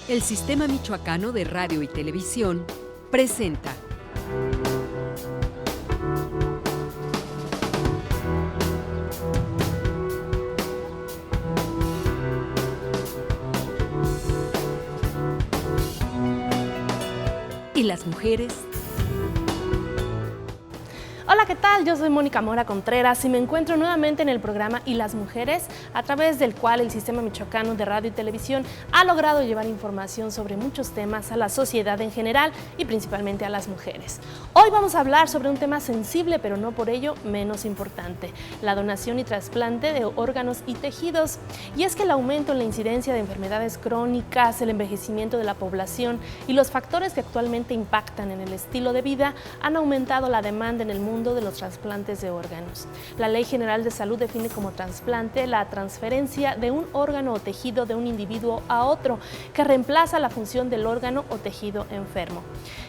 El Sistema Michoacano de Radio y Televisión presenta ¿Y las mujeres? Hola, ¿qué tal? Yo soy Mónica Mora Contreras y me encuentro nuevamente en el programa Y las Mujeres, a través del cual el Sistema Michoacano de Radio y Televisión ha logrado llevar información sobre muchos temas a la sociedad en general y principalmente a las mujeres. Hoy vamos a hablar sobre un tema sensible, pero no por ello menos importante: la donación y trasplante de órganos y tejidos. Y es que el aumento en la incidencia de enfermedades crónicas, el envejecimiento de la población y los factores que actualmente impactan en el estilo de vida han aumentado la demanda en el mundo de los trasplantes de órganos. La Ley General de Salud define como trasplante la transferencia de un órgano o tejido de un individuo a otro que reemplaza la función del órgano o tejido enfermo.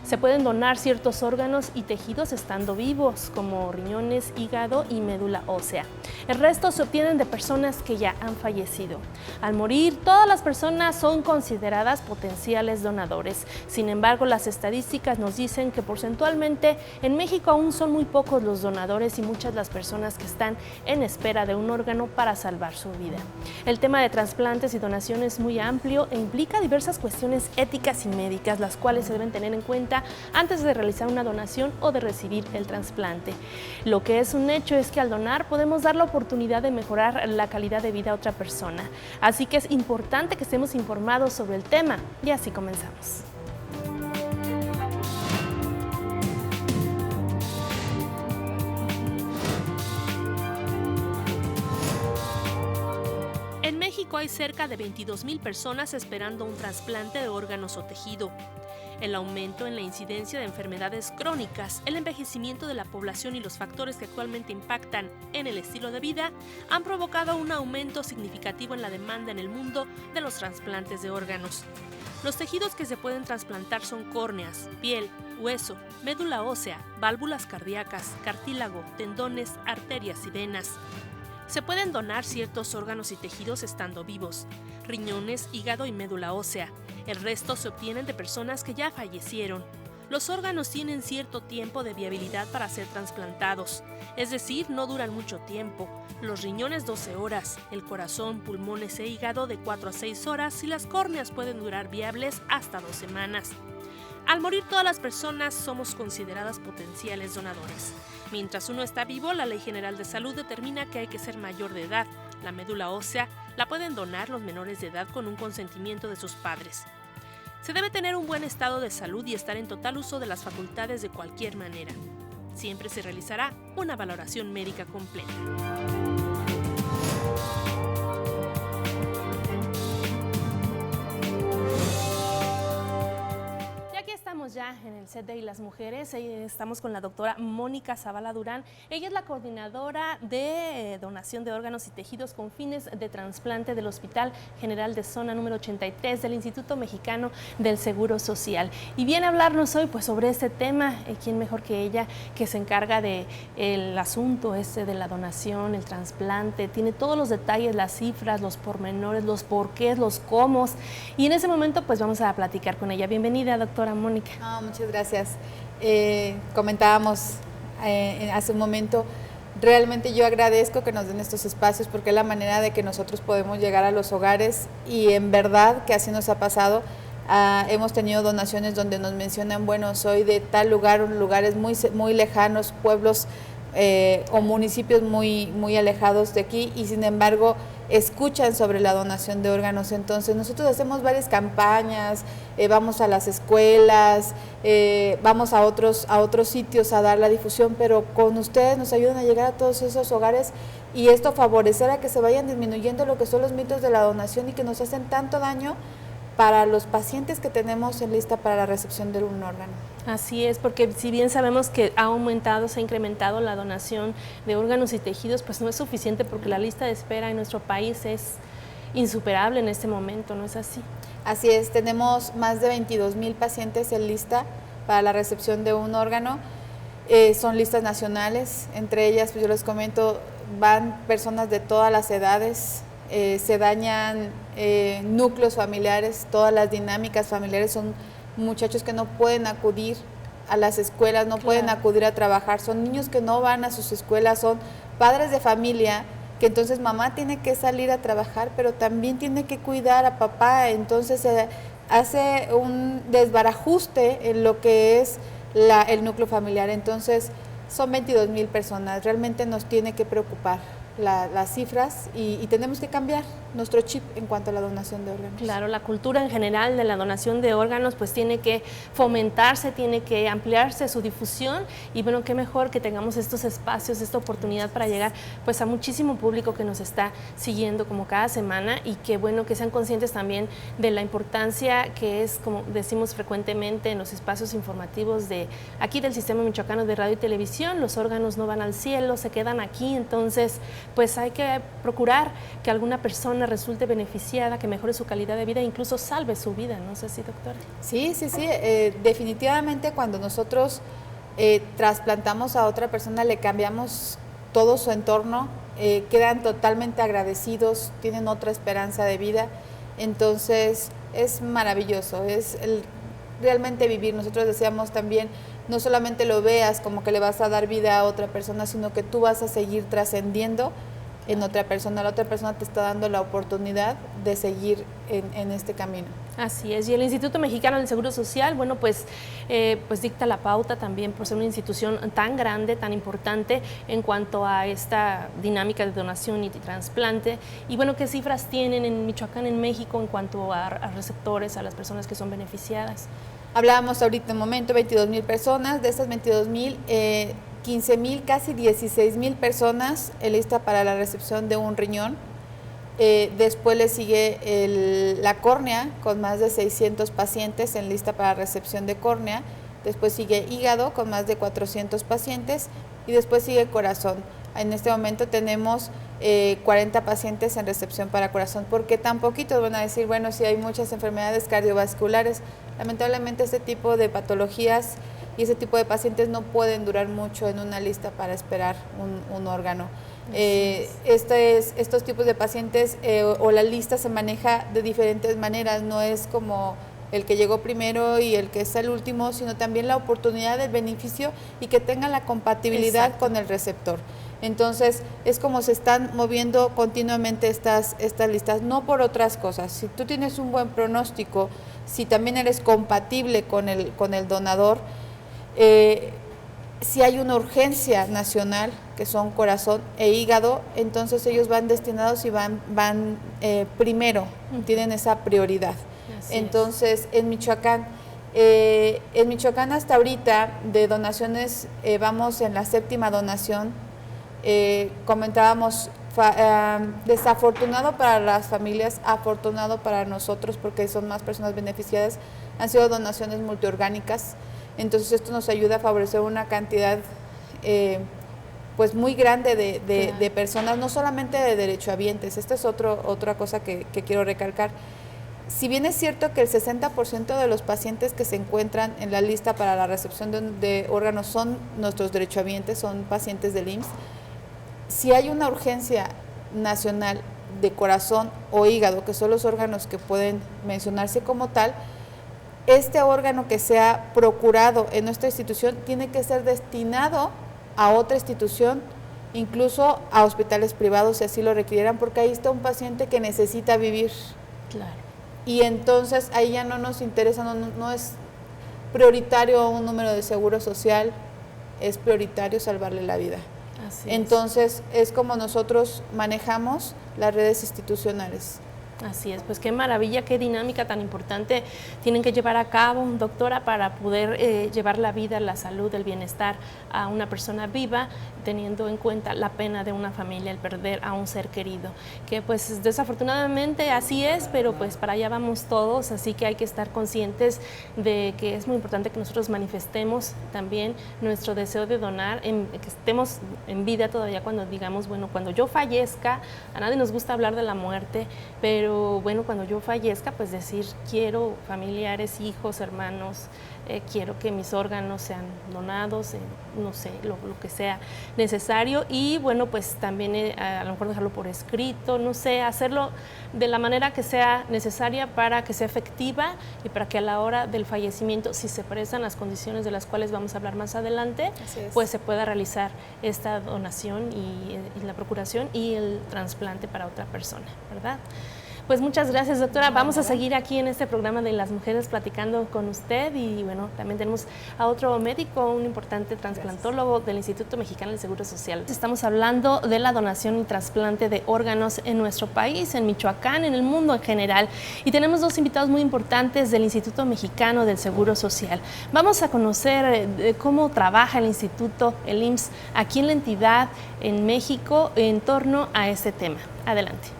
Se pueden donar ciertos órganos y tejidos estando vivos, como riñones, hígado y médula ósea. El resto se obtienen de personas que ya han fallecido. Al morir, todas las personas son consideradas potenciales donadores. Sin embargo, las estadísticas nos dicen que porcentualmente en México aún son muy pocos los donadores y muchas las personas que están en espera de un órgano para salvar su vida. El tema de trasplantes y donación es muy amplio e implica diversas cuestiones éticas y médicas, las cuales se deben tener en cuenta antes de realizar una donación o de recibir el trasplante. Lo que es un hecho es que al donar podemos dar la oportunidad de mejorar la calidad de vida a otra persona. Así que es importante que estemos informados sobre el tema y así comenzamos. En México hay cerca de 22,000 personas esperando un trasplante de órganos o tejido. El aumento en la incidencia de enfermedades crónicas, el envejecimiento de la población y los factores que actualmente impactan en el estilo de vida han provocado un aumento significativo en la demanda en el mundo de los trasplantes de órganos. Los tejidos que se pueden trasplantar son córneas, piel, hueso, médula ósea, válvulas cardíacas, cartílago, tendones, arterias y venas. Se pueden donar ciertos órganos y tejidos estando vivos: riñones, hígado y médula ósea. El resto se obtienen de personas que ya fallecieron. Los órganos tienen cierto tiempo de viabilidad para ser trasplantados, es decir, no duran mucho tiempo. Los riñones 12 horas, el corazón, pulmones e hígado de 4 a 6 horas y las córneas pueden durar viables hasta 2 semanas. Al morir, todas las personas somos consideradas potenciales donadores. Mientras uno está vivo, la Ley General de Salud determina que hay que ser mayor de edad. La médula ósea la pueden donar los menores de edad con un consentimiento de sus padres. Se debe tener un buen estado de salud y estar en total uso de las facultades de cualquier manera. Siempre se realizará una valoración médica completa. Estamos ya en el set de Y las Mujeres. Estamos con la doctora Mónica Zavala Durán. Ella es la coordinadora de donación de órganos y tejidos con fines de trasplante del Hospital General de Zona número 83 del Instituto Mexicano del Seguro Social. Y viene a hablarnos hoy pues sobre este tema. ¿Quién mejor que ella, que se encarga del asunto de la donación, el trasplante? Tiene todos los detalles, las cifras, los pormenores, los porqués, los cómo. Y en ese momento pues vamos a platicar con ella. Bienvenida, doctora Mónica. Muchas gracias. Comentábamos hace un momento, realmente yo agradezco que nos den estos espacios porque es la manera de que nosotros podemos llegar a los hogares y en verdad que así nos ha pasado. Hemos tenido donaciones donde nos mencionan, bueno, soy de tal lugar, lugares muy lejanos, pueblos o municipios muy alejados de aquí y sin embargo escuchan sobre la donación de órganos. Entonces nosotros hacemos varias campañas, vamos a las escuelas, vamos a otros sitios a dar la difusión, pero con ustedes nos ayudan a llegar a todos esos hogares y esto favorecerá que se vayan disminuyendo lo que son los mitos de la donación y que nos hacen tanto daño para los pacientes que tenemos en lista para la recepción de un órgano. Así es, porque si bien sabemos que ha aumentado, se ha incrementado la donación de órganos y tejidos, pues no es suficiente porque la lista de espera en nuestro país es insuperable en este momento, ¿no es así? Así es, tenemos más de 22,000 pacientes en lista para la recepción de un órgano. Son listas nacionales, entre ellas, pues yo les comento, van personas de todas las edades, se dañan núcleos familiares, todas las dinámicas familiares. Son muchachos que no pueden acudir a las escuelas, no pueden acudir a trabajar, son niños que no van a sus escuelas, son padres de familia que entonces mamá tiene que salir a trabajar, pero también tiene que cuidar a papá, entonces se hace un desbarajuste en lo que es el núcleo familiar. Entonces son 22,000 personas, realmente nos tiene que preocupar las cifras y tenemos que cambiar nuestro chip en cuanto a la donación de órganos. Claro, la cultura en general de la donación de órganos pues tiene que fomentarse, tiene que ampliarse su difusión y bueno, qué mejor que tengamos estos espacios, esta oportunidad para llegar pues a muchísimo público que nos está siguiendo como cada semana y que bueno, que sean conscientes también de la importancia que es, como decimos frecuentemente en los espacios informativos de aquí del Sistema Michoacano de Radio y Televisión, los órganos no van al cielo, se quedan aquí, entonces pues hay que procurar que alguna persona resulte beneficiada, que mejore su calidad de vida e incluso salve su vida, ¿no es así, doctora? Sí, definitivamente cuando nosotros trasplantamos a otra persona, le cambiamos todo su entorno, quedan totalmente agradecidos, tienen otra esperanza de vida, entonces es maravilloso, realmente vivir. Nosotros decíamos también, no solamente lo veas como que le vas a dar vida a otra persona, sino que tú vas a seguir trascendiendo en otra persona. La otra persona te está dando la oportunidad de seguir en este camino. Así es, y el Instituto Mexicano del Seguro Social, bueno, pues dicta la pauta también por ser una institución tan grande, tan importante en cuanto a esta dinámica de donación y trasplante. Y bueno, ¿qué cifras tienen en Michoacán, en México, en cuanto a receptores, a las personas que son beneficiadas? Hablábamos ahorita un momento, 22,000 personas, de estas 22,000, 15,000, casi 16,000 personas lista para la recepción de un riñón. Después le sigue la córnea, con más de 600 pacientes en lista para recepción de córnea. Después sigue hígado, con más de 400 pacientes. Y después sigue corazón. En este momento tenemos 40 pacientes en recepción para corazón. ¿Por qué tan poquitos? Van a decir, bueno, si hay muchas enfermedades cardiovasculares. Lamentablemente este tipo de patologías y ese tipo de pacientes no pueden durar mucho en una lista para esperar un órgano. Estos tipos de pacientes o la lista se maneja de diferentes maneras, no es como el que llegó primero y el que es el último, sino también la oportunidad del beneficio y que tenga la compatibilidad con el receptor. Entonces, es como se están moviendo continuamente estas listas, no por otras cosas. Si tú tienes un buen pronóstico, si también eres compatible con el donador, si hay una urgencia nacional, que son corazón e hígado, entonces ellos van destinados y van primero, tienen esa prioridad. Entonces, en Michoacán hasta ahorita de donaciones vamos en la 7ª donación. Comentábamos, desafortunado para las familias, afortunado para nosotros porque son más personas beneficiadas, han sido donaciones multiorgánicas. Entonces esto nos ayuda a favorecer una cantidad pues muy grande de personas, no solamente de derechohabientes. Esta es otra cosa que quiero recalcar. Si bien es cierto que el 60% de los pacientes que se encuentran en la lista para la recepción de órganos son nuestros derechohabientes, son pacientes del IMSS, si hay una urgencia nacional de corazón o hígado, que son los órganos que pueden mencionarse como tal, este órgano que sea procurado en nuestra institución tiene que ser destinado a otra institución, incluso a hospitales privados si así lo requieran, porque ahí está un paciente que necesita vivir. Claro. Y entonces ahí ya no nos interesa, no es prioritario un número de seguro social, es prioritario salvarle la vida. Así entonces es como nosotros manejamos las redes institucionales. Así es, pues qué maravilla, qué dinámica tan importante tienen que llevar a cabo, doctora, para poder llevar la vida, la salud, el bienestar a una persona viva, teniendo en cuenta la pena de una familia, el perder a un ser querido, que pues desafortunadamente así es, pero pues para allá vamos todos, así que hay que estar conscientes de que es muy importante que nosotros manifestemos también nuestro deseo de donar, que estemos en vida todavía cuando digamos, bueno, cuando yo fallezca, a nadie nos gusta hablar de la muerte, pero pero bueno, cuando yo fallezca, pues decir, quiero familiares, hijos, hermanos, quiero que mis órganos sean donados, no sé, lo que sea necesario, y bueno, pues también a lo mejor dejarlo por escrito, no sé, hacerlo de la manera que sea necesaria para que sea efectiva y para que a la hora del fallecimiento, si se prestan las condiciones de las cuales vamos a hablar más adelante, pues se pueda realizar esta donación y la procuración y el trasplante para otra persona, ¿verdad? Pues muchas gracias, doctora. Vamos a seguir aquí en este programa de las mujeres platicando con usted, y bueno, también tenemos a otro médico, un importante trasplantólogo del Instituto Mexicano del Seguro Social. Estamos hablando de la donación y trasplante de órganos en nuestro país, en Michoacán, en el mundo en general, y tenemos dos invitados muy importantes del Instituto Mexicano del Seguro Social. Vamos a conocer cómo trabaja el instituto, el IMSS, aquí en la entidad, en México, en torno a este tema. Adelante.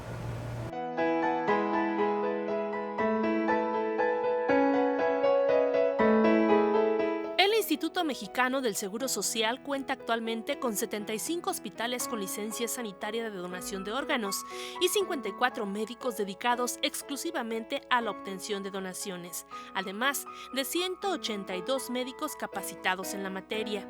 El Instituto Mexicano del Seguro Social cuenta actualmente con 75 hospitales con licencia sanitaria de donación de órganos y 54 médicos dedicados exclusivamente a la obtención de donaciones, además de 182 médicos capacitados en la materia.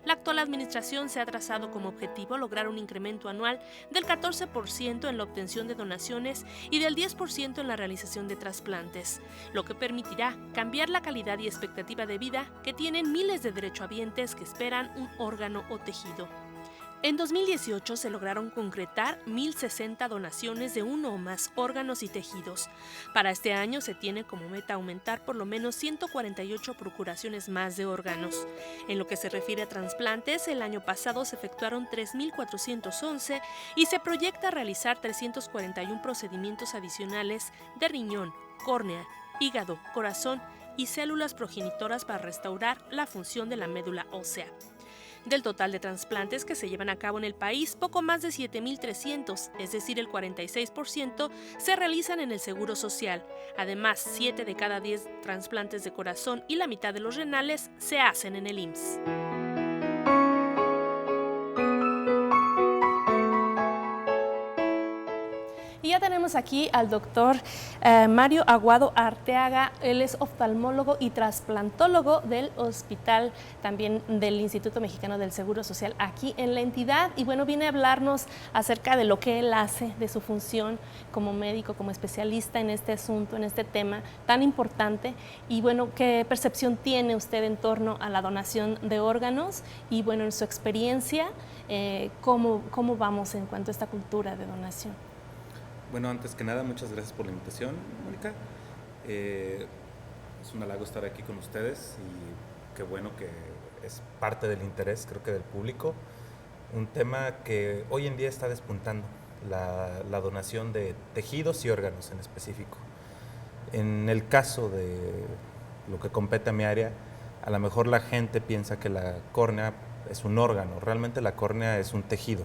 La actual administración se ha trazado como objetivo lograr un incremento anual del 14% en la obtención de donaciones y del 10% en la realización de trasplantes, lo que permitirá cambiar la calidad y expectativa de vida que tienen miles de derechohabientes que esperan un órgano o tejido. En 2018 se lograron concretar 1,060 donaciones de uno o más órganos y tejidos. Para este año se tiene como meta aumentar por lo menos 148 procuraciones más de órganos. En lo que se refiere a trasplantes, el año pasado se efectuaron 3,411 y se proyecta realizar 341 procedimientos adicionales de riñón, córnea, hígado, corazón y células progenitoras para restaurar la función de la médula ósea. Del total de trasplantes que se llevan a cabo en el país, poco más de 7,300, es decir, el 46%, se realizan en el Seguro Social. Además, 7 de cada 10 trasplantes de corazón y la mitad de los renales se hacen en el IMSS. Y ya tenemos aquí al doctor Mario Aguado Arteaga. Él es oftalmólogo y trasplantólogo del hospital, también del Instituto Mexicano del Seguro Social, aquí en la entidad. Y bueno, viene a hablarnos acerca de lo que él hace, de su función como médico, como especialista en este asunto, en este tema tan importante. Y bueno, ¿qué percepción tiene usted en torno a la donación de órganos? Y bueno, en su experiencia, ¿cómo vamos en cuanto a esta cultura de donación? Bueno, antes que nada, muchas gracias por la invitación, Mónica. Es un halago estar aquí con ustedes y qué bueno que es parte del interés, creo que del público. Un tema que hoy en día está despuntando, la donación de tejidos y órganos en específico. En el caso de lo que compete a mi área, a lo mejor la gente piensa que la córnea es un órgano, realmente la córnea es un tejido.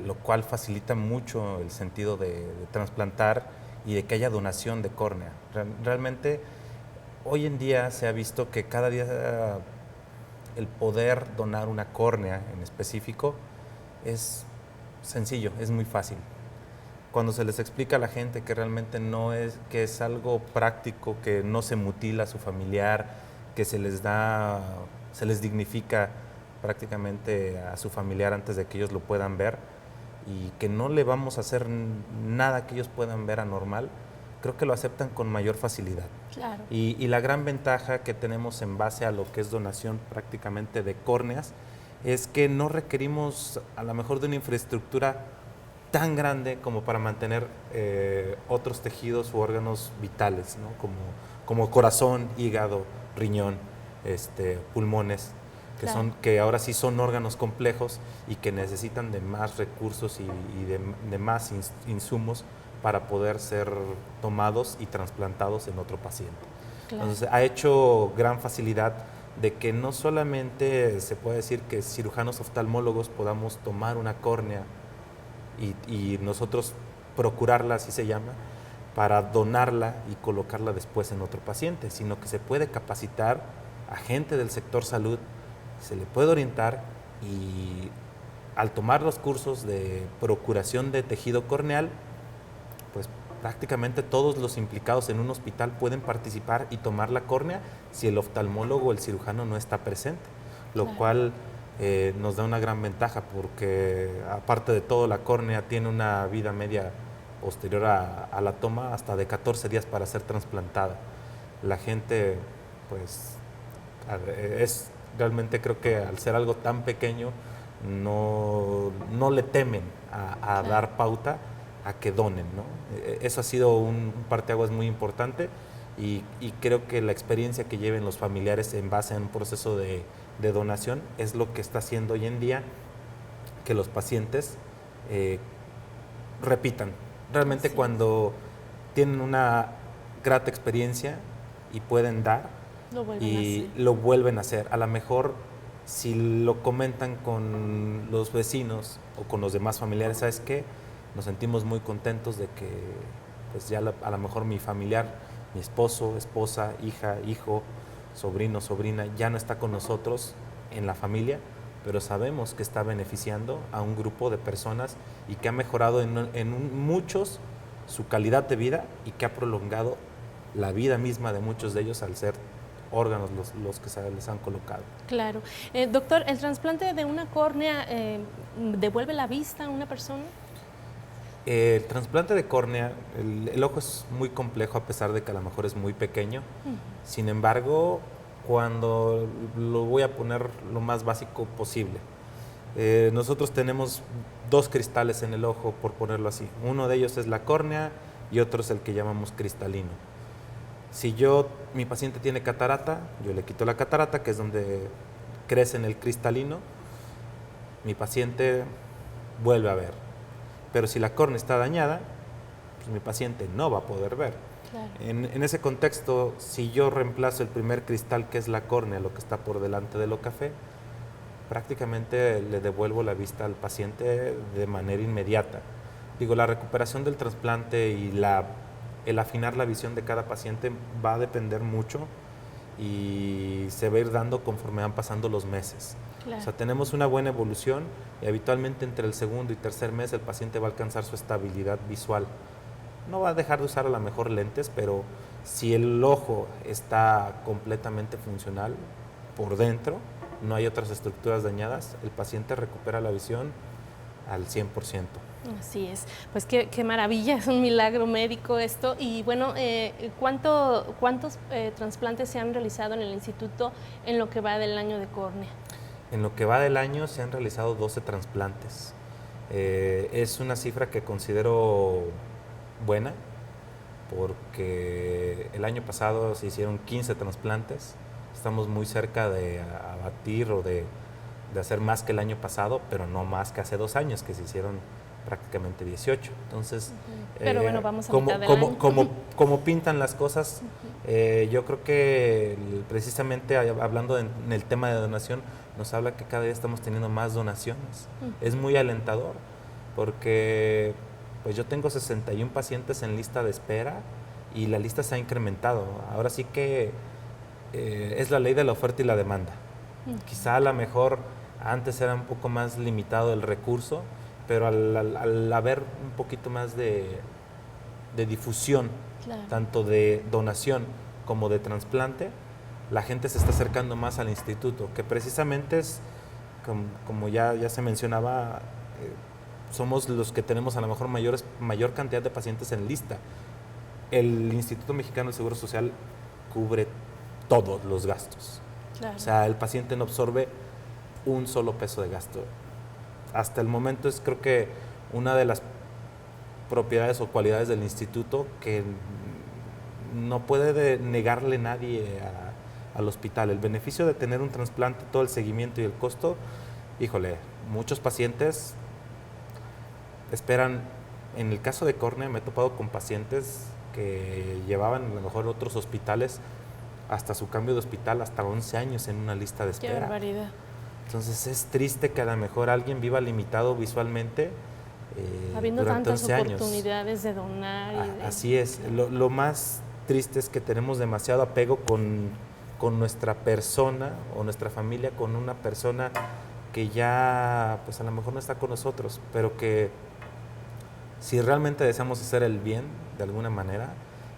Lo cual facilita mucho el sentido de trasplantar y de que haya donación de córnea. Realmente, hoy en día se ha visto que cada día el poder donar una córnea en específico es sencillo, es muy fácil. Cuando se les explica a la gente que realmente no es, que es algo práctico, que no se mutila a su familiar, que se les dignifica prácticamente a su familiar antes de que ellos lo puedan ver y que no le vamos a hacer nada que ellos puedan ver anormal, creo que lo aceptan con mayor facilidad. Claro. Y la gran ventaja que tenemos en base a lo que es donación prácticamente de córneas es que no requerimos a lo mejor de una infraestructura tan grande como para mantener otros tejidos u órganos vitales, ¿no? como corazón, hígado, riñón, pulmones, que ahora sí son órganos complejos y que necesitan de más recursos y de más insumos para poder ser tomados y trasplantados en otro paciente. Claro. Entonces, ha hecho gran facilidad de que no solamente se puede decir que cirujanos oftalmólogos podamos tomar una córnea y nosotros procurarla, así se llama, para donarla y colocarla después en otro paciente, sino que se puede capacitar a gente del sector salud, se le puede orientar y al tomar los cursos de procuración de tejido corneal, pues prácticamente todos los implicados en un hospital pueden participar y tomar la córnea si el oftalmólogo o el cirujano no está presente, lo cual nos da una gran ventaja porque aparte de todo la córnea tiene una vida media posterior a la toma hasta de 14 días para ser trasplantada. La gente pues es realmente, creo que al ser algo tan pequeño no le temen a dar pauta a que donen, ¿no? Eso ha sido un parteaguas muy importante y creo que la experiencia que lleven los familiares en base a un proceso de donación es lo que está haciendo hoy en día que los pacientes repitan. Realmente cuando tienen una grata experiencia y pueden dar, lo vuelven a hacer. A lo mejor si lo comentan con los vecinos o con los demás familiares, ¿sabes qué? Nos sentimos muy contentos de que pues ya a lo mejor mi familiar, mi esposo, esposa, hija, hijo, sobrino, sobrina, ya no está con nosotros en la familia, pero sabemos que está beneficiando a un grupo de personas y que ha mejorado en muchos su calidad de vida y que ha prolongado la vida misma de muchos de ellos al ser órganos los que se les han colocado. Claro. Doctor, ¿el trasplante de una córnea devuelve la vista a una persona? El trasplante de córnea, el ojo es muy complejo a pesar de que a lo mejor es muy pequeño. Sin embargo, cuando lo voy a poner lo más básico posible, nosotros tenemos 2 cristales en el ojo, por ponerlo así. Uno de ellos es la córnea y otro es el que llamamos cristalino. Si mi paciente tiene catarata, yo le quito la catarata, que es donde crece en el cristalino, mi paciente vuelve a ver. Pero si la córnea está dañada, pues mi paciente no va a poder ver. Claro. En ese contexto, si yo reemplazo el primer cristal, que es la córnea, lo que está por delante de lo café, prácticamente le devuelvo la vista al paciente de manera inmediata. Digo, la recuperación del trasplante y el afinar la visión de cada paciente va a depender mucho y se va a ir dando conforme van pasando los meses. Claro. O sea, tenemos una buena evolución y habitualmente entre el segundo y tercer mes el paciente va a alcanzar su estabilidad visual. No va a dejar de usar a lo mejor lentes, pero si el ojo está completamente funcional por dentro, no hay otras estructuras dañadas, el paciente recupera la visión al 100%. Así es, pues qué maravilla, es un milagro médico esto. Y bueno, ¿cuántos trasplantes se han realizado en el instituto en lo que va del año de córnea? En lo que va del año se han realizado 12 trasplantes. Es una cifra que considero buena porque el año pasado se hicieron 15 trasplantes. Estamos muy cerca de abatir o de hacer más que el año pasado, pero no más que hace 2 años, que se hicieron prácticamente 18. Entonces, pero bueno, vamos a mitad del año. Como pintan las cosas, yo creo que precisamente hablando en el tema de donación, nos habla que cada día estamos teniendo más donaciones. Es muy alentador porque pues yo tengo 61 pacientes en lista de espera y la lista se ha incrementado. Ahora sí que es la ley de la oferta y la demanda. Quizá a lo mejor antes era un poco más limitado el recurso, pero al haber un poquito más de difusión, claro, tanto de donación como de trasplante, la gente se está acercando más al instituto, que precisamente es, como ya se mencionaba, somos los que tenemos a lo mejor mayor cantidad de pacientes en lista. El Instituto Mexicano del Seguro Social cubre todos los gastos. Claro. O sea, el paciente no absorbe un solo peso de gasto. Hasta el momento es, creo que, una de las propiedades o cualidades del instituto que no puede negarle nadie al hospital. El beneficio de tener un trasplante, todo el seguimiento y el costo, híjole, muchos pacientes esperan. En el caso de córnea me he topado con pacientes que llevaban a lo mejor otros hospitales hasta su cambio de hospital, hasta 11 años en una lista de espera. ¡Qué barbaridad! Entonces es triste que a lo mejor alguien viva limitado visualmente habiendo durante tantas 11 años. Oportunidades de donar. Así es. Lo más triste es que tenemos demasiado apego con nuestra persona o nuestra familia, con una persona que ya pues a lo mejor no está con nosotros, pero que si realmente deseamos hacer el bien de alguna manera,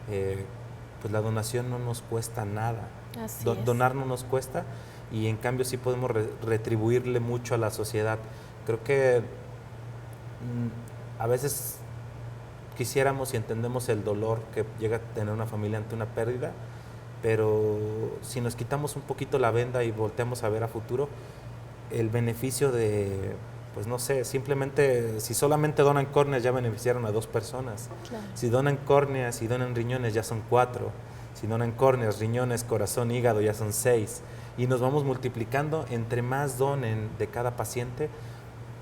pues la donación no nos cuesta nada. Donar no nos cuesta, y en cambio sí podemos retribuirle mucho a la sociedad. Creo que a veces quisiéramos y entendemos el dolor que llega a tener una familia ante una pérdida, pero si nos quitamos un poquito la venda y volteamos a ver a futuro, el beneficio de, pues no sé, simplemente si solamente donan córneas ya beneficiaron a 2 personas. Claro. Si donan córneas y donan riñones ya son 4. Si donan córneas, riñones, corazón, hígado ya son 6. Y nos vamos multiplicando. Entre más donen de cada paciente,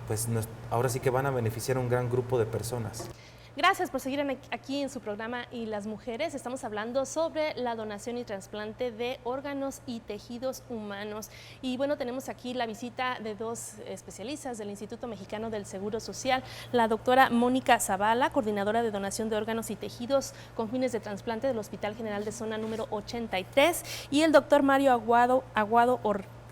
pues ahora sí que van a beneficiar a un gran grupo de personas. Gracias por seguir aquí en su programa Y las Mujeres. Estamos hablando sobre la donación y trasplante de órganos y tejidos humanos. Y bueno, tenemos aquí la visita de 2 especialistas del Instituto Mexicano del Seguro Social, la doctora Mónica Zavala, coordinadora de donación de órganos y tejidos con fines de trasplante del Hospital General de Zona número 83, y el doctor Mario Aguado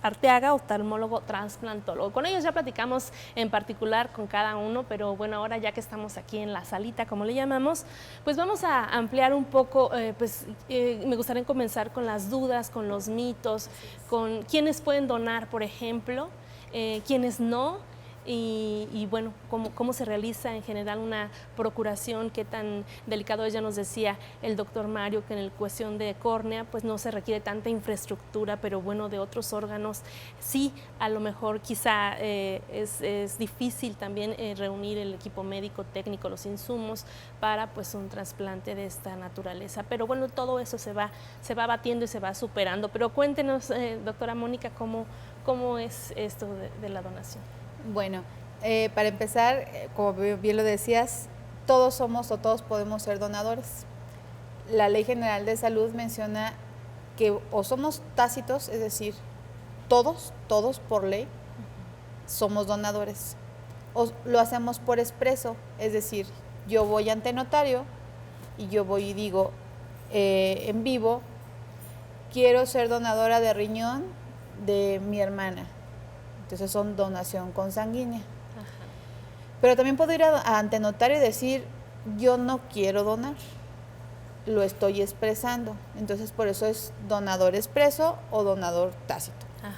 Arteaga, oftalmólogo trasplantólogo. Con ellos ya platicamos en particular con cada uno, pero bueno, ahora ya que estamos aquí en la salita, como le llamamos, pues vamos a ampliar un poco. Me gustaría comenzar con las dudas, con los mitos, con quiénes pueden donar, por ejemplo, quiénes no. Y bueno, cómo se realiza en general una procuración, qué tan delicado es. Ya nos decía el doctor Mario que en el cuestión de córnea pues no se requiere tanta infraestructura, pero bueno, de otros órganos sí, a lo mejor quizá es difícil también reunir el equipo médico, técnico, los insumos para pues un trasplante de esta naturaleza. Pero bueno, todo eso se va batiendo y se va superando. Pero cuéntenos, doctora Mónica, cómo es esto de la donación. Bueno, para empezar, como bien lo decías, todos somos o todos podemos ser donadores. La Ley General de Salud menciona que o somos tácitos, es decir, todos por ley, somos donadores. O lo hacemos por expreso, es decir, yo voy ante notario y yo voy y digo en vivo, quiero ser donadora de riñón de mi hermana. Entonces son donación consanguínea. Ajá. Pero también puedo ir ante notario y decir, yo no quiero donar, lo estoy expresando. Entonces por eso es donador expreso o donador tácito. Ajá.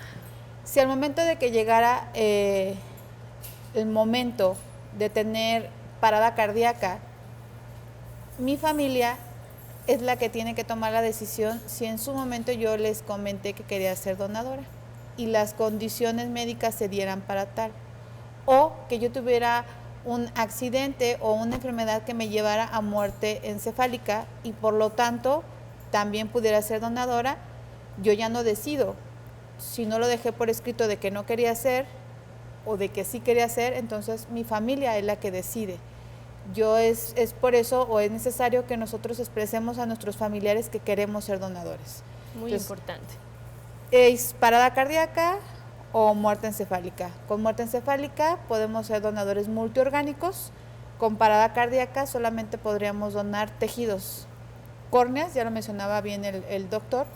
Si al momento de que llegara el momento de tener parada cardíaca, mi familia es la que tiene que tomar la decisión si en su momento yo les comenté que quería ser donadora y las condiciones médicas se dieran para tal, o que yo tuviera un accidente o una enfermedad que me llevara a muerte encefálica y por lo tanto también pudiera ser donadora. Yo ya no decido, si no lo dejé por escrito de que no quería hacer o de que sí quería hacer, entonces mi familia es la que decide. Es por eso, o es necesario que nosotros expresemos a nuestros familiares que queremos ser donadores. Muy importante. Es parada cardíaca o muerte encefálica. Con muerte encefálica podemos ser donadores multiorgánicos. Con parada cardíaca solamente podríamos donar tejidos. Córneas, ya lo mencionaba bien el doctor,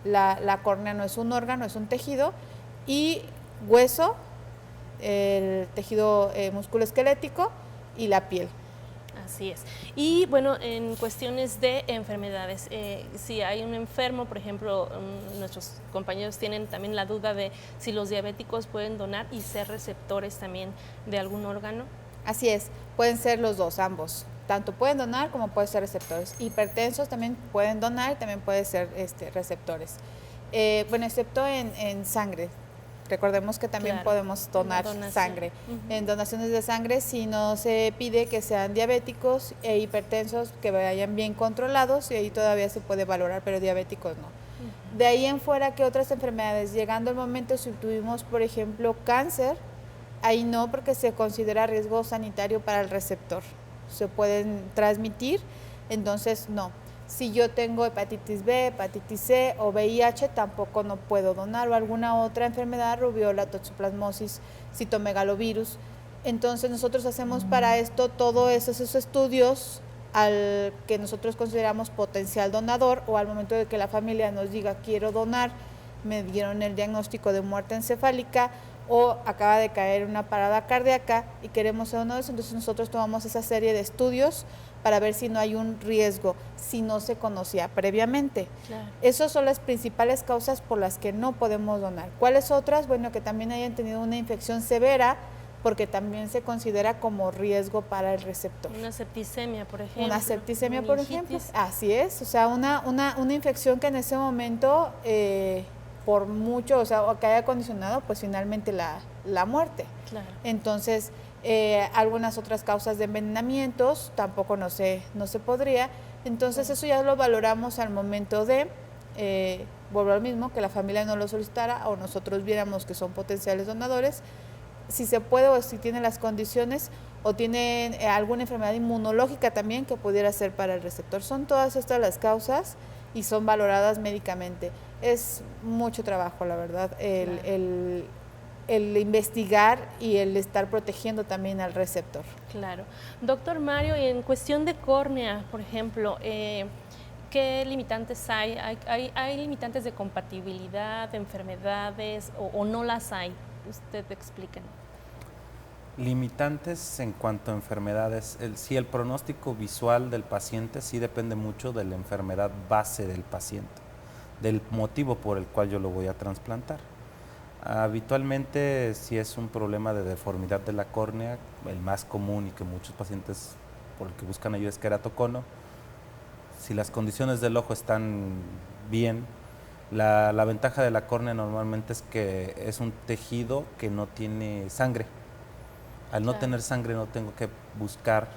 la córnea no es un órgano, es un tejido. Y hueso, el tejido musculoesquelético y la piel. Así es. Y bueno, en cuestiones de enfermedades, si hay un enfermo, por ejemplo, nuestros compañeros tienen también la duda de si los diabéticos pueden donar y ser receptores también de algún órgano. Así es, pueden ser los dos, ambos. Tanto pueden donar como pueden ser receptores. Hipertensos también pueden donar y también pueden ser receptores. Bueno, excepto en sangre. Recordemos que también podemos donar sangre. En donaciones de sangre, si no se pide que sean diabéticos e hipertensos, que vayan bien controlados, y ahí todavía se puede valorar, pero diabéticos no. De ahí en fuera, ¿qué otras enfermedades? Llegando el momento, si tuvimos, por ejemplo, cáncer, ahí no, porque se considera riesgo sanitario para el receptor. Se pueden transmitir, entonces no. Si yo tengo hepatitis B, hepatitis C o VIH, tampoco no puedo donar, o alguna otra enfermedad, rubiola, toxoplasmosis, citomegalovirus. Entonces nosotros hacemos para esto todos esos estudios al que nosotros consideramos potencial donador, o al momento de que la familia nos diga quiero donar, me dieron el diagnóstico de muerte encefálica o acaba de caer una parada cardíaca y queremos hacer uno de esos, entonces nosotros tomamos esa serie de estudios para ver si no hay un riesgo, si no se conocía previamente. Claro. Esas son las principales causas por las que no podemos donar. ¿Cuáles otras? Bueno, que también hayan tenido una infección severa, porque también se considera como riesgo para el receptor. Una septicemia, por ejemplo. Una septicemia, por ejemplo. Así es, o sea, una infección que en ese momento, por mucho, o sea, que haya condicionado, pues finalmente la muerte. Claro. Entonces, algunas otras causas de envenenamientos tampoco no se podría. Entonces, eso ya lo valoramos al momento de, vuelvo al mismo, que la familia no lo solicitara o nosotros viéramos que son potenciales donadores, si se puede o si tiene las condiciones o tiene alguna enfermedad inmunológica también que pudiera ser para el receptor. Son todas estas las causas y son valoradas médicamente. Es mucho trabajo, la verdad, el investigar y el estar protegiendo también al receptor. Claro. Doctor Mario, en cuestión de córnea, por ejemplo, ¿qué limitantes hay? ¿Hay limitantes de compatibilidad, de enfermedades o no las hay? Usted explíquenos. Limitantes en cuanto a enfermedades, sí, el pronóstico visual del paciente sí depende mucho de la enfermedad base del paciente, del motivo por el cual yo lo voy a trasplantar. Habitualmente, si es un problema de deformidad de la córnea, el más común y que muchos pacientes por el que buscan ayuda es queratocono. Si las condiciones del ojo están bien, la ventaja de la córnea normalmente es que es un tejido que no tiene sangre. Al no tener sangre no tengo que buscar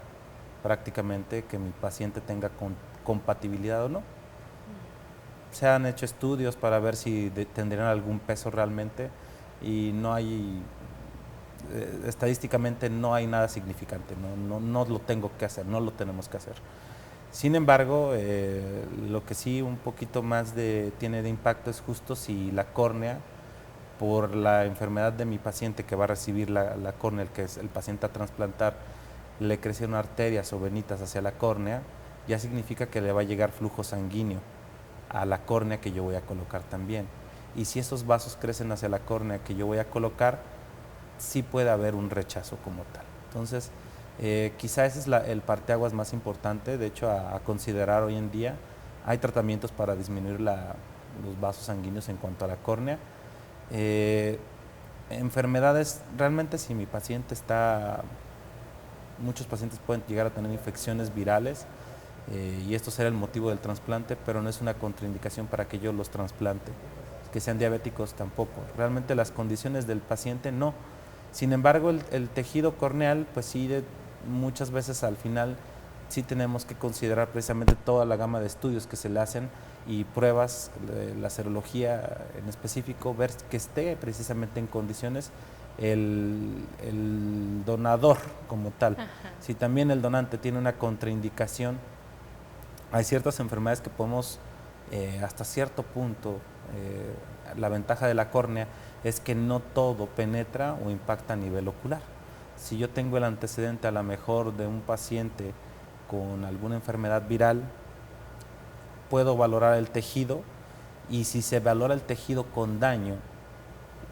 prácticamente que mi paciente tenga compatibilidad o no. Se han hecho estudios para ver si tendrían algún peso realmente y no hay, estadísticamente no hay nada significante, no lo tengo que hacer, no lo tenemos que hacer. Sin embargo, lo que sí un poquito más tiene de impacto es justo si la córnea, por la enfermedad de mi paciente que va a recibir la córnea, que es el paciente a trasplantar, le crecieron arterias o venitas hacia la córnea, ya significa que le va a llegar flujo sanguíneo a la córnea que yo voy a colocar también. Y si esos vasos crecen hacia la córnea que yo voy a colocar, sí puede haber un rechazo como tal. Entonces, quizá ese es el parteaguas más importante, de hecho, a considerar hoy en día. Hay tratamientos para disminuir los vasos sanguíneos en cuanto a la córnea. Enfermedades, realmente si mi paciente muchos pacientes pueden llegar a tener infecciones virales y esto será el motivo del trasplante, pero no es una contraindicación para que yo los trasplante. Que sean diabéticos tampoco. Realmente las condiciones del paciente no. Sin embargo, el tejido corneal, pues sí, muchas veces al final sí tenemos que considerar precisamente toda la gama de estudios que se le hacen y pruebas, la serología en específico, ver que esté precisamente en condiciones el donador como tal. Ajá. Si también el donante tiene una contraindicación, hay ciertas enfermedades que podemos hasta cierto punto, la ventaja de la córnea es que no todo penetra o impacta a nivel ocular. Si yo tengo el antecedente a lo mejor de un paciente con alguna enfermedad viral, puedo valorar el tejido y si se valora el tejido con daño,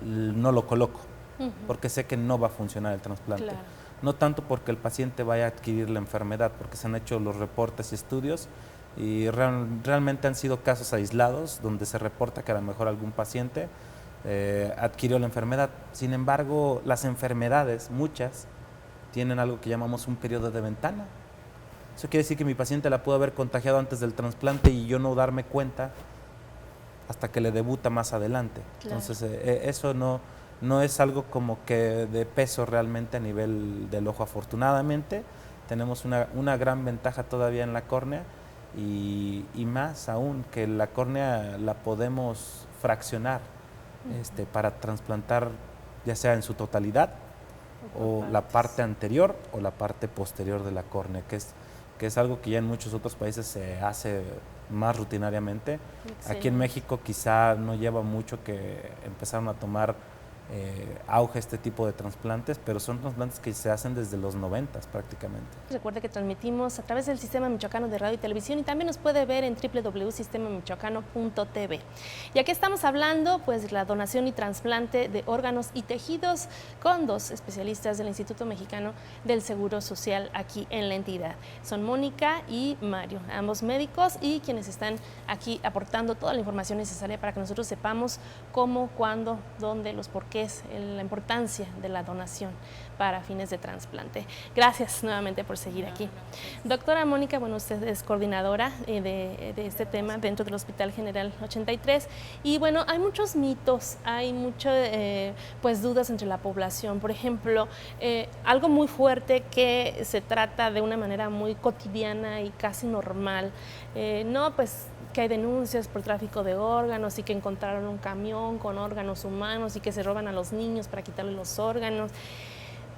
no lo coloco, porque sé que no va a funcionar el trasplante. Claro. No tanto porque el paciente vaya a adquirir la enfermedad, porque se han hecho los reportes y estudios y realmente han sido casos aislados donde se reporta que a lo mejor algún paciente adquirió la enfermedad. Sin embargo, las enfermedades, muchas, tienen algo que llamamos un periodo de ventana. Eso quiere decir que mi paciente la pudo haber contagiado antes del trasplante y yo no darme cuenta hasta que le debuta más adelante. Claro. Entonces, eso no es algo como que de peso realmente a nivel del ojo. Afortunadamente, tenemos una gran ventaja todavía en la córnea y más aún que la córnea la podemos fraccionar para trasplantar ya sea en su totalidad o la parte anterior o la parte posterior de la córnea, que es algo que ya en muchos otros países se hace más rutinariamente. Sí. Aquí en México quizá no lleva mucho que empezaron a tomar auge este tipo de trasplantes, pero son trasplantes que se hacen desde los 90 prácticamente. Recuerde que transmitimos a través del Sistema Michoacano de Radio y Televisión y también nos puede ver en www.sistemamichoacano.tv. Y aquí estamos hablando pues de la donación y trasplante de órganos y tejidos con dos especialistas del Instituto Mexicano del Seguro Social aquí en la entidad. Son Mónica y Mario, ambos médicos y quienes están aquí aportando toda la información necesaria para que nosotros sepamos cómo, cuándo, dónde, los porqués, la importancia de la donación para fines de trasplante. Gracias nuevamente por seguir aquí. Doctora Mónica, bueno, usted es coordinadora de este tema dentro del Hospital General 83 y bueno, hay muchos mitos, hay muchas pues dudas entre la población. Por ejemplo, algo muy fuerte que se trata de una manera muy cotidiana y casi normal, no pues que hay denuncias por tráfico de órganos y que encontraron un camión con órganos humanos y que se roban a los niños para quitarles los órganos.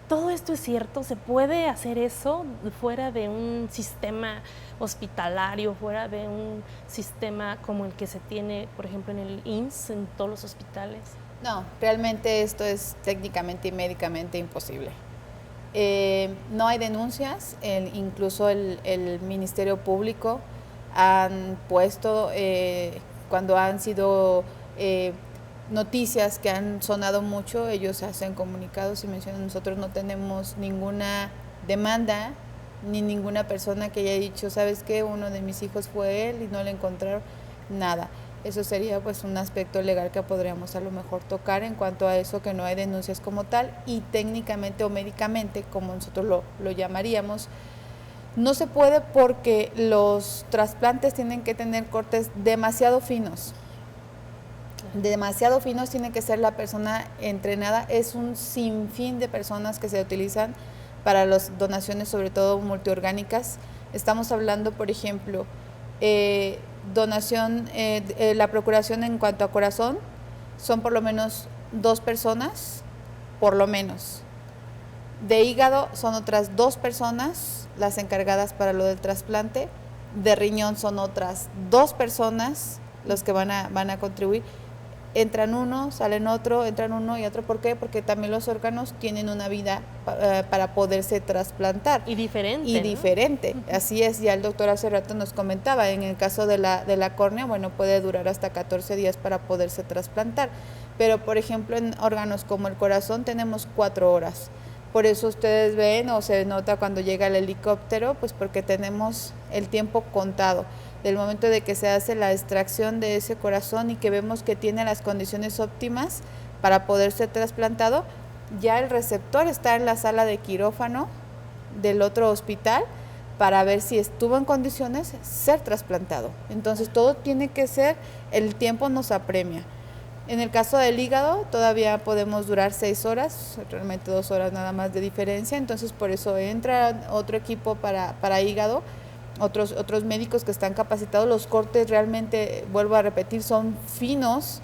¿Todo esto es cierto? ¿Se puede hacer eso fuera de un sistema hospitalario, fuera de un sistema como el que se tiene, por ejemplo, en el IMSS, en todos los hospitales? No, realmente esto es técnicamente y médicamente imposible. No hay denuncias, incluso el Ministerio Público han puesto, cuando han sido noticias que han sonado mucho, ellos hacen comunicados y mencionan: nosotros no tenemos ninguna demanda ni ninguna persona que haya dicho, ¿sabes qué? Uno de mis hijos fue él y no le encontraron nada. Eso sería pues un aspecto legal que podríamos a lo mejor tocar en cuanto a eso, que no hay denuncias como tal, y técnicamente o médicamente, como nosotros lo llamaríamos, no se puede porque los trasplantes tienen que tener cortes demasiado finos. Demasiado finos, tiene que ser la persona entrenada. Es un sinfín de personas que se utilizan para las donaciones, sobre todo multiorgánicas. Estamos hablando, por ejemplo, donación, la procuración en cuanto a corazón, son por lo menos 2 personas, por lo menos. De hígado son otras 2 personas las encargadas para lo del trasplante. De riñón son otras 2 personas los que van a contribuir. Entran uno, salen otro, entran uno y otro. ¿Por qué? Porque también los órganos tienen una vida para poderse trasplantar. Y diferente. Y diferente, así es. Ya el doctor hace rato nos comentaba, en el caso de la córnea, bueno, puede durar hasta 14 días para poderse trasplantar. Pero, por ejemplo, en órganos como el corazón tenemos 4 horas. Por eso ustedes ven o se nota cuando llega el helicóptero, pues porque tenemos el tiempo contado. Del momento de que se hace la extracción de ese corazón y que vemos que tiene las condiciones óptimas para poder ser trasplantado, ya el receptor está en la sala de quirófano del otro hospital para ver si estuvo en condiciones ser trasplantado. Entonces todo tiene que ser, el tiempo nos apremia. En el caso del hígado todavía podemos durar 6 horas, realmente 2 horas nada más de diferencia, entonces por eso entra otro equipo para hígado, otros médicos que están capacitados. Los cortes realmente, vuelvo a repetir, son finos.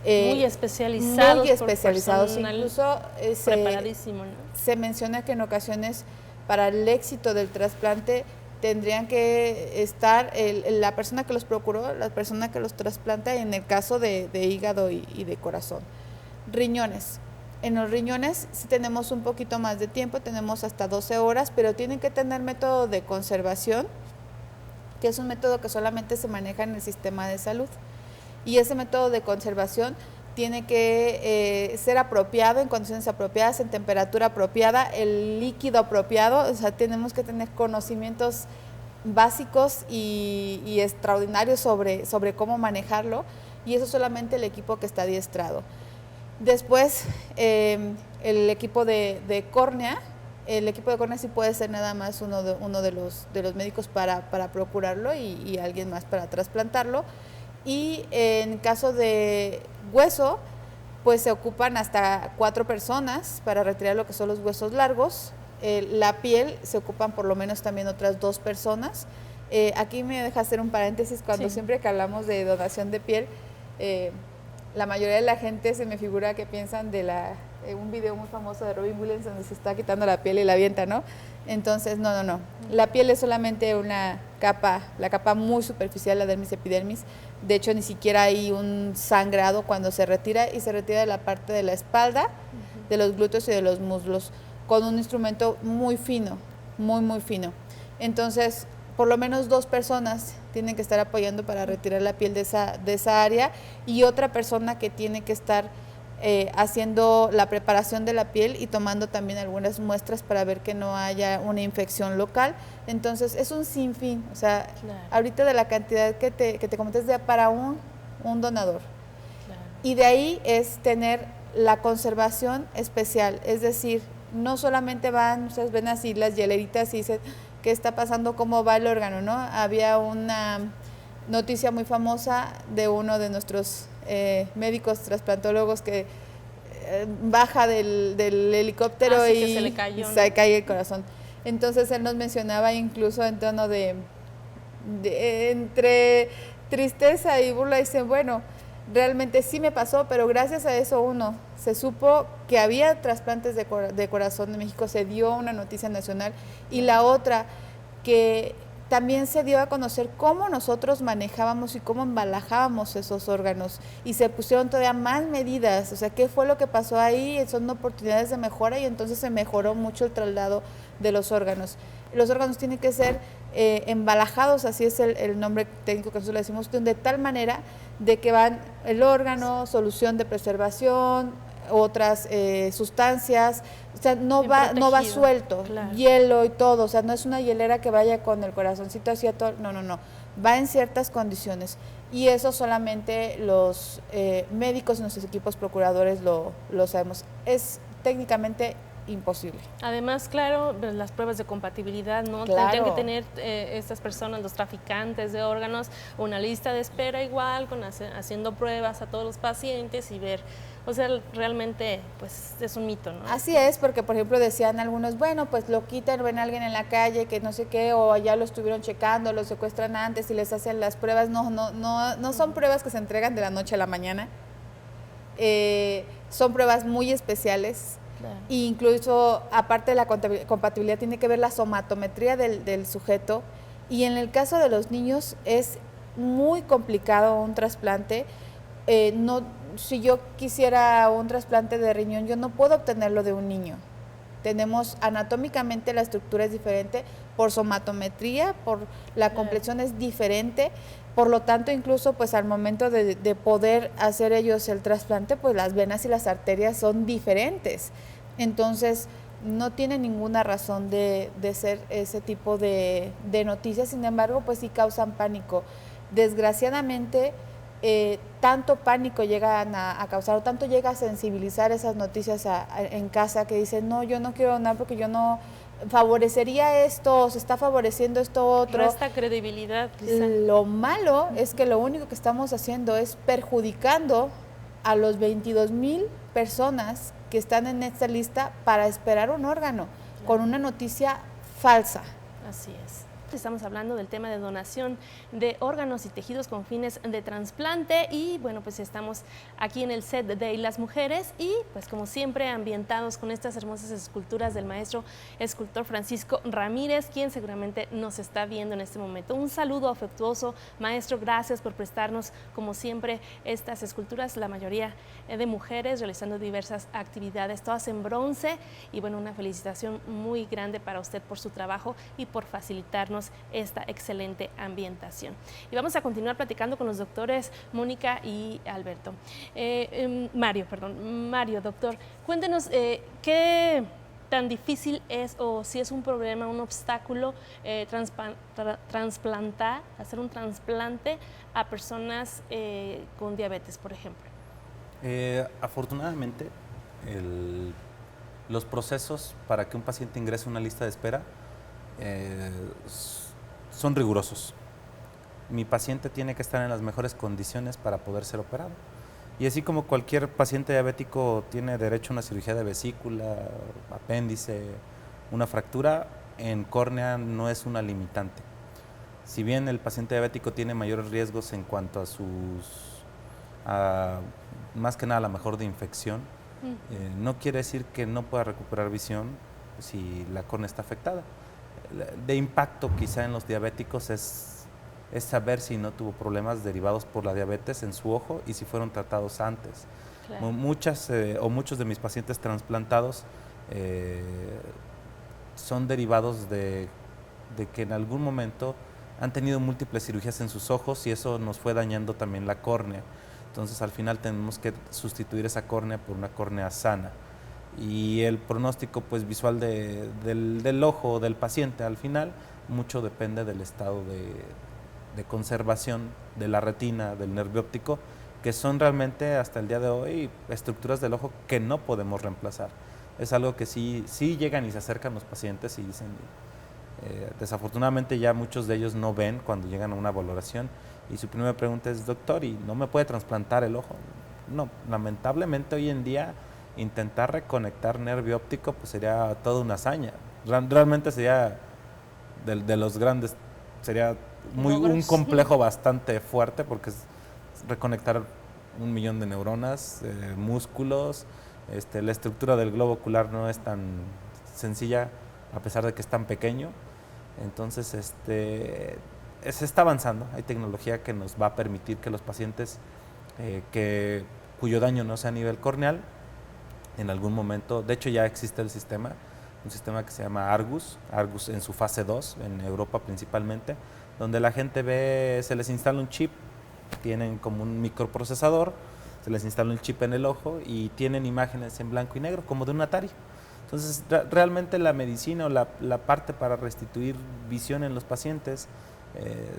Muy especializados. Muy especializados, incluso preparadísimo, ¿no? Se menciona que en ocasiones para el éxito del trasplante tendrían que estar la persona que los procuró, la persona que los trasplanta, en el caso de hígado y de corazón. Riñones. En los riñones sí tenemos un poquito más de tiempo, tenemos hasta 12 horas, pero tienen que tener método de conservación, que es un método que solamente se maneja en el sistema de salud. Y ese método de conservación tiene que ser apropiado, en condiciones apropiadas, en temperatura apropiada, el líquido apropiado. O sea, tenemos que tener conocimientos básicos y extraordinarios sobre cómo manejarlo, y eso solamente el equipo que está adiestrado. Después, el equipo de córnea. El equipo de córnea sí puede ser nada más uno de los médicos para procurarlo y alguien más para trasplantarlo. Y en caso de hueso, pues se ocupan hasta 4 personas para retirar lo que son los huesos largos. La piel se ocupan por lo menos también otras 2 personas. Aquí me deja hacer un paréntesis, cuando siempre que hablamos de donación de piel, la mayoría de la gente se me figura que piensan de la un video muy famoso de Robin Williams donde se está quitando la piel y la avienta, ¿no? Entonces, no. La piel es solamente una capa, la capa muy superficial, la dermis epidermis. De hecho, ni siquiera hay un sangrado cuando se retira, y se retira de la parte de la espalda, de los glúteos y de los muslos, con un instrumento muy fino, muy fino. Entonces, por lo menos 2 personas tienen que estar apoyando para retirar la piel de esa área, y otra persona que tiene que estar haciendo la preparación de la piel y tomando también algunas muestras para ver que no haya una infección local. Entonces es un sinfín, o sea, claro, ahorita de la cantidad que te comenté es para un donador. Claro. Y de ahí es tener la conservación especial, es decir, no solamente van, ustedes ven así las hieleritas y dicen, ¿qué está pasando? ¿Cómo va el órgano? ¿No? Había una noticia muy famosa de uno de nuestros médicos trasplantólogos que baja del helicóptero y se cae el corazón. Entonces él nos mencionaba incluso en tono de entre tristeza y burla, dice, bueno, realmente sí me pasó, pero gracias a eso, uno, se supo que había trasplantes de corazón en México, se dio una noticia nacional, y la otra, que también se dio a conocer cómo nosotros manejábamos y cómo embalajábamos esos órganos, y se pusieron todavía más medidas, o sea, ¿qué fue lo que pasó ahí? Son oportunidades de mejora, y entonces se mejoró mucho el traslado de los órganos. Los órganos tienen que ser embalajados, así es el nombre técnico que nosotros le decimos, de tal manera de que van el órgano, solución de preservación, otras sustancias, o sea, no va suelto, claro, hielo y todo, o sea, no es una hielera que vaya con el corazoncito hacia todo, no, va en ciertas condiciones, y eso solamente los médicos y nuestros equipos procuradores lo sabemos. Es técnicamente imposible. Además, claro, las pruebas de compatibilidad, ¿no? Claro. Tendrían que tener estas personas, los traficantes de órganos, una lista de espera igual, haciendo pruebas a todos los pacientes y ver, o sea, realmente, pues, es un mito, ¿no? Así es, porque, por ejemplo, decían algunos, bueno, pues lo quitan, ven a alguien en la calle que no sé qué, o ya lo estuvieron checando, lo secuestran antes y les hacen las pruebas. No son pruebas que se entregan de la noche a la mañana. Son pruebas muy especiales. Claro. E incluso, aparte de la compatibilidad, tiene que ver la somatometría del sujeto, y en el caso de los niños es muy complicado un trasplante. Si yo quisiera un trasplante de riñón, yo no puedo obtenerlo de un niño. Tenemos anatómicamente la estructura es diferente, por somatometría, por la complexión es diferente. Por lo tanto, incluso pues al momento de poder hacer ellos el trasplante, pues las venas y las arterias son diferentes. Entonces, no tiene ninguna razón de ser ese tipo de noticias. Sin embargo, pues sí causan pánico. Desgraciadamente, tanto pánico llegan a causar, o tanto llega a sensibilizar esas noticias en casa, que dicen, no, yo no quiero donar porque yo no favorecería esto, se está favoreciendo esto otro. Resta credibilidad, quizá. Lo malo es que lo único que estamos haciendo es perjudicando a los 22,000 personas que están en esta lista para esperar un órgano, claro, con una noticia falsa. Así es. Estamos hablando del tema de donación de órganos y tejidos con fines de trasplante, y bueno, pues estamos aquí en el set de Las Mujeres, y pues como siempre ambientados con estas hermosas esculturas del maestro escultor Francisco Ramírez, quien seguramente nos está viendo en este momento. Un saludo afectuoso, maestro, gracias por prestarnos como siempre estas esculturas, la mayoría de mujeres realizando diversas actividades, todas en bronce, y bueno, una felicitación muy grande para usted por su trabajo y por facilitarnos esta excelente ambientación. Y vamos a continuar platicando con los doctores Mónica y Alberto. Mario, doctor, cuéntenos qué tan difícil es, o si es un problema, un obstáculo, hacer un trasplante a personas con diabetes, por ejemplo. Afortunadamente, los procesos para que un paciente ingrese a una lista de espera son rigurosos. Mi paciente tiene que estar en las mejores condiciones para poder ser operado. Y así como cualquier paciente diabético tiene derecho a una cirugía de vesícula, apéndice, una fractura, en córnea no es una limitante. Si bien el paciente diabético tiene mayores riesgos en cuanto a más que nada a la mejor de infección, No quiere decir que no pueda recuperar visión si la córnea está afectada. De impacto quizá en los diabéticos es saber si no tuvo problemas derivados por la diabetes en su ojo y si fueron tratados antes. Claro. Muchos de mis pacientes trasplantados son derivados de que en algún momento han tenido múltiples cirugías en sus ojos y eso nos fue dañando también la córnea. Entonces al final tenemos que sustituir esa córnea por una córnea sana. Y el pronóstico pues visual del ojo del paciente al final mucho depende del estado de conservación de la retina, del nervio óptico, que son realmente hasta el día de hoy estructuras del ojo que no podemos reemplazar. Es algo que sí llegan y se acercan los pacientes y dicen, desafortunadamente ya muchos de ellos no ven cuando llegan a una valoración y su primera pregunta es, doctor, ¿y no me puede trasplantar el ojo? No, lamentablemente hoy en día intentar reconectar nervio óptico pues sería toda una hazaña. Realmente sería de los grandes, sería un complejo bastante fuerte porque es reconectar 1 millón de neuronas, músculos, la estructura del globo ocular no es tan sencilla a pesar de que es tan pequeño. Entonces se está avanzando, hay tecnología que nos va a permitir que los pacientes cuyo daño no sea a nivel corneal, en algún momento, de hecho ya existe un sistema que se llama Argus en su fase 2, en Europa principalmente, donde la gente se les instala un chip, tienen como un microprocesador, se les instala un chip en el ojo y tienen imágenes en blanco y negro, como de un Atari. Entonces, realmente la medicina o la parte para restituir visión en los pacientes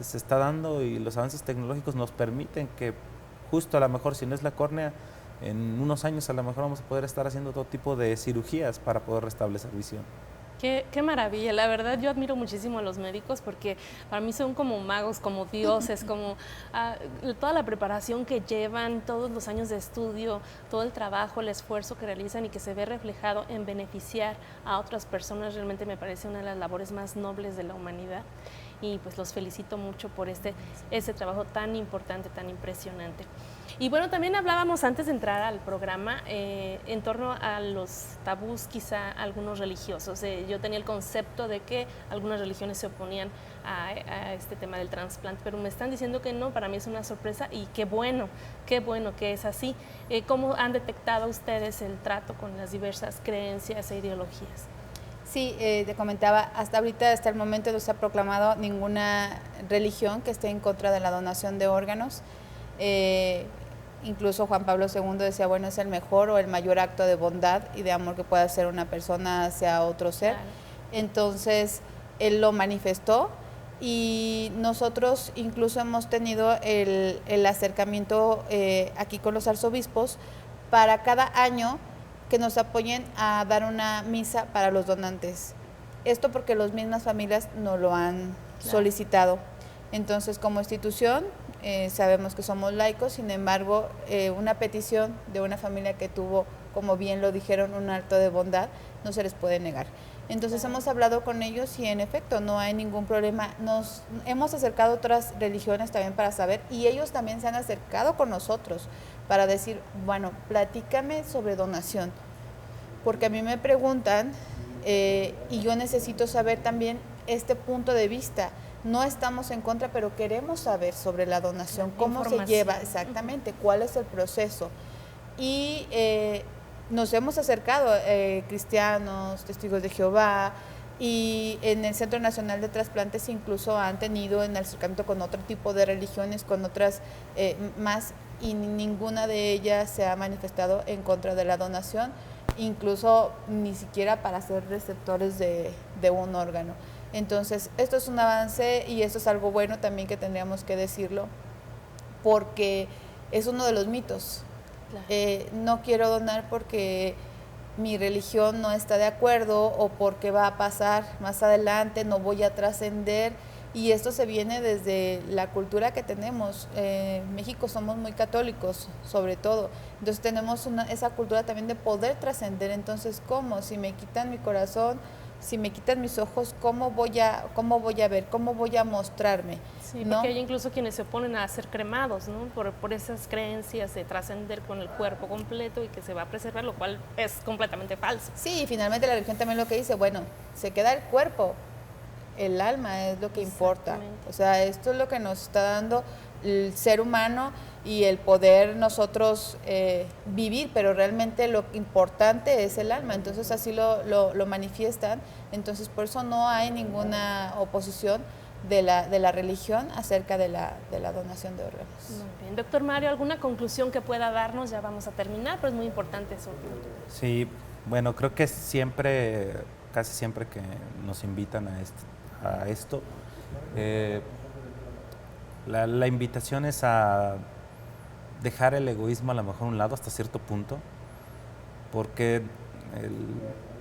se está dando y los avances tecnológicos nos permiten que justo a lo mejor, si no es la córnea, en unos años a lo mejor vamos a poder estar haciendo todo tipo de cirugías para poder restablecer visión. Qué maravilla, la verdad yo admiro muchísimo a los médicos porque para mí son como magos, como dioses, como toda la preparación que llevan, todos los años de estudio, todo el trabajo, el esfuerzo que realizan y que se ve reflejado en beneficiar a otras personas, realmente me parece una de las labores más nobles de la humanidad y pues los felicito mucho por este trabajo tan importante, tan impresionante. Y bueno, también hablábamos antes de entrar al programa en torno a los tabús, quizá algunos religiosos. Yo tenía el concepto de que algunas religiones se oponían a este tema del trasplante, pero me están diciendo que no, para mí es una sorpresa y qué bueno que es así. ¿Cómo han detectado ustedes el trato con las diversas creencias e ideologías? Sí, te comentaba, hasta ahorita, hasta el momento no se ha proclamado ninguna religión que esté en contra de la donación de órganos. Incluso Juan Pablo II decía, bueno, es el mejor o el mayor acto de bondad y de amor que puede hacer una persona hacia otro ser. Claro. Entonces, él lo manifestó y nosotros incluso hemos tenido el acercamiento aquí con los arzobispos para cada año que nos apoyen a dar una misa para los donantes. Esto porque las mismas familias nos lo han solicitado. Entonces, como institución, sabemos que somos laicos, sin embargo, una petición de una familia que tuvo, como bien lo dijeron, un acto de bondad, no se les puede negar. Entonces hemos hablado con ellos y en efecto no hay ningún problema. Nos hemos acercado a otras religiones también para saber y ellos también se han acercado con nosotros para decir, bueno, platícame sobre donación, porque a mí me preguntan y yo necesito saber también este punto de vista. No estamos en contra, pero queremos saber sobre la donación, cómo se lleva exactamente, cuál es el proceso. Y nos hemos acercado cristianos, testigos de Jehová, y en el Centro Nacional de Trasplantes incluso han tenido en acercamiento con otro tipo de religiones, con otras más, y ninguna de ellas se ha manifestado en contra de la donación, incluso ni siquiera para ser receptores de un órgano. Entonces, esto es un avance y esto es algo bueno también que tendríamos que decirlo, porque es uno de los mitos. Claro. No quiero donar porque mi religión no está de acuerdo o porque va a pasar más adelante, no voy a trascender. Y esto se viene desde la cultura que tenemos. En México somos muy católicos, sobre todo. Entonces tenemos esa cultura también de poder trascender. Entonces, ¿cómo? Si me quitan mi corazón, si me quitas mis ojos, ¿cómo voy a ver? ¿Cómo voy a mostrarme? Sí, ¿no? porque hay incluso quienes se oponen a ser cremados, ¿no? Por esas creencias de trascender con el cuerpo completo y que se va a preservar, lo cual es completamente falso. Sí, y finalmente la religión también lo que dice, bueno, se queda el cuerpo, el alma es lo que importa. O sea, esto es lo que nos está dando el ser humano y el poder nosotros vivir, pero realmente lo importante es el alma, entonces así lo manifiestan, entonces por eso no hay ninguna oposición de la religión acerca de la donación de órganos. Muy bien. Doctor Mario, ¿alguna conclusión que pueda darnos? Ya vamos a terminar, pero es muy importante eso. Sí, bueno, creo que casi siempre que nos invitan a esto, la invitación es a dejar el egoísmo a lo mejor a un lado hasta cierto punto, porque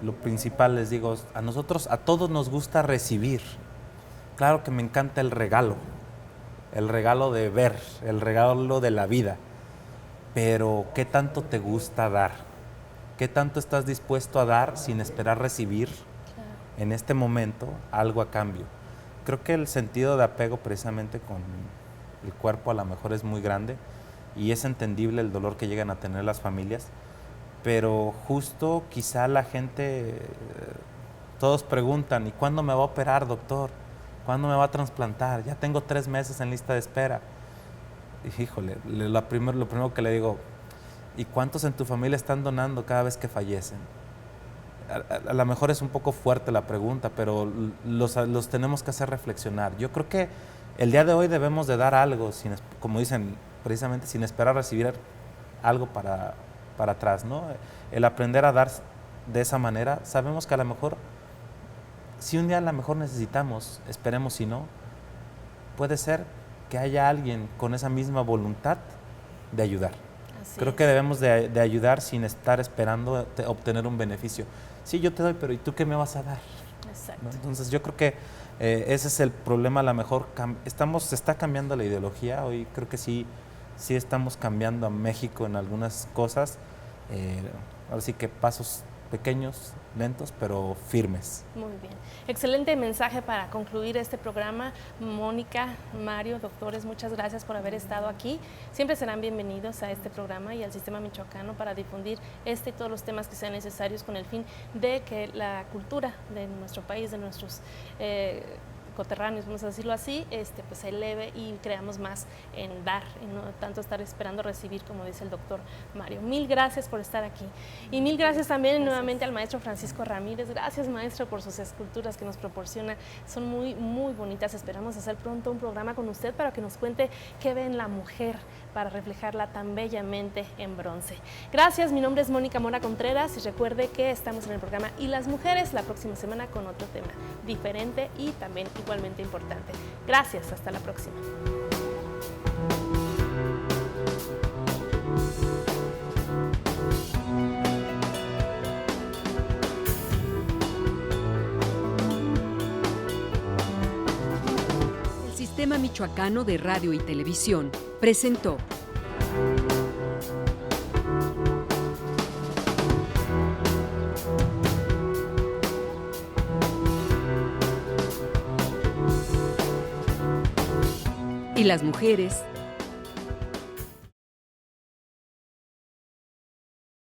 lo principal, les digo, a todos nos gusta recibir. Claro que me encanta el regalo de ver, el regalo de la vida, pero ¿qué tanto te gusta dar? ¿Qué tanto estás dispuesto a dar sin esperar recibir en este momento algo a cambio? Creo que el sentido de apego precisamente con el cuerpo a lo mejor es muy grande y es entendible el dolor que llegan a tener las familias, pero justo quizá la gente, todos preguntan, ¿y cuándo me va a operar, doctor? ¿Cuándo me va a trasplantar? Ya tengo 3 meses en lista de espera. Y, híjole, lo primero que le digo, ¿y cuántos en tu familia están donando cada vez que fallecen? A lo mejor es un poco fuerte la pregunta, pero los tenemos que hacer reflexionar. Yo creo que el día de hoy debemos de dar algo, como dicen, precisamente sin esperar recibir algo para atrás, ¿no? El aprender a dar de esa manera, sabemos que a lo mejor, si un día a lo mejor necesitamos, esperemos si no, puede ser que haya alguien con esa misma voluntad de ayudar. Creo que debemos de ayudar sin estar esperando obtener un beneficio. Sí, yo te doy, pero ¿y tú qué me vas a dar? Exacto. ¿No? Entonces yo creo que ese es el problema, a lo mejor se está cambiando la ideología, hoy creo que sí estamos cambiando a México en algunas cosas, ahora sí que pasos pequeños, lentos, pero firmes. Muy bien. Excelente mensaje para concluir este programa. Mónica, Mario, doctores, muchas gracias por haber estado aquí. Siempre serán bienvenidos a este programa y al Sistema Michoacano para difundir y todos los temas que sean necesarios con el fin de que la cultura de nuestro país, de nuestros coterráneos, vamos a decirlo así, pues se eleve y creamos más en dar y no tanto estar esperando recibir, como dice el doctor Mario. Mil gracias por estar aquí y mil gracias también nuevamente al maestro Francisco Ramírez. Gracias, maestro, por sus esculturas que nos proporciona, son muy bonitas. Esperamos hacer pronto un programa con usted para que nos cuente qué ve en la mujer para reflejarla tan bellamente en bronce. Gracias, mi nombre es Mónica Mora Contreras y recuerde que estamos en el programa Y las Mujeres la próxima semana con otro tema diferente y también igualmente importante. Gracias, hasta la próxima. El Sistema Michoacano de Radio y Televisión presentó Y las Mujeres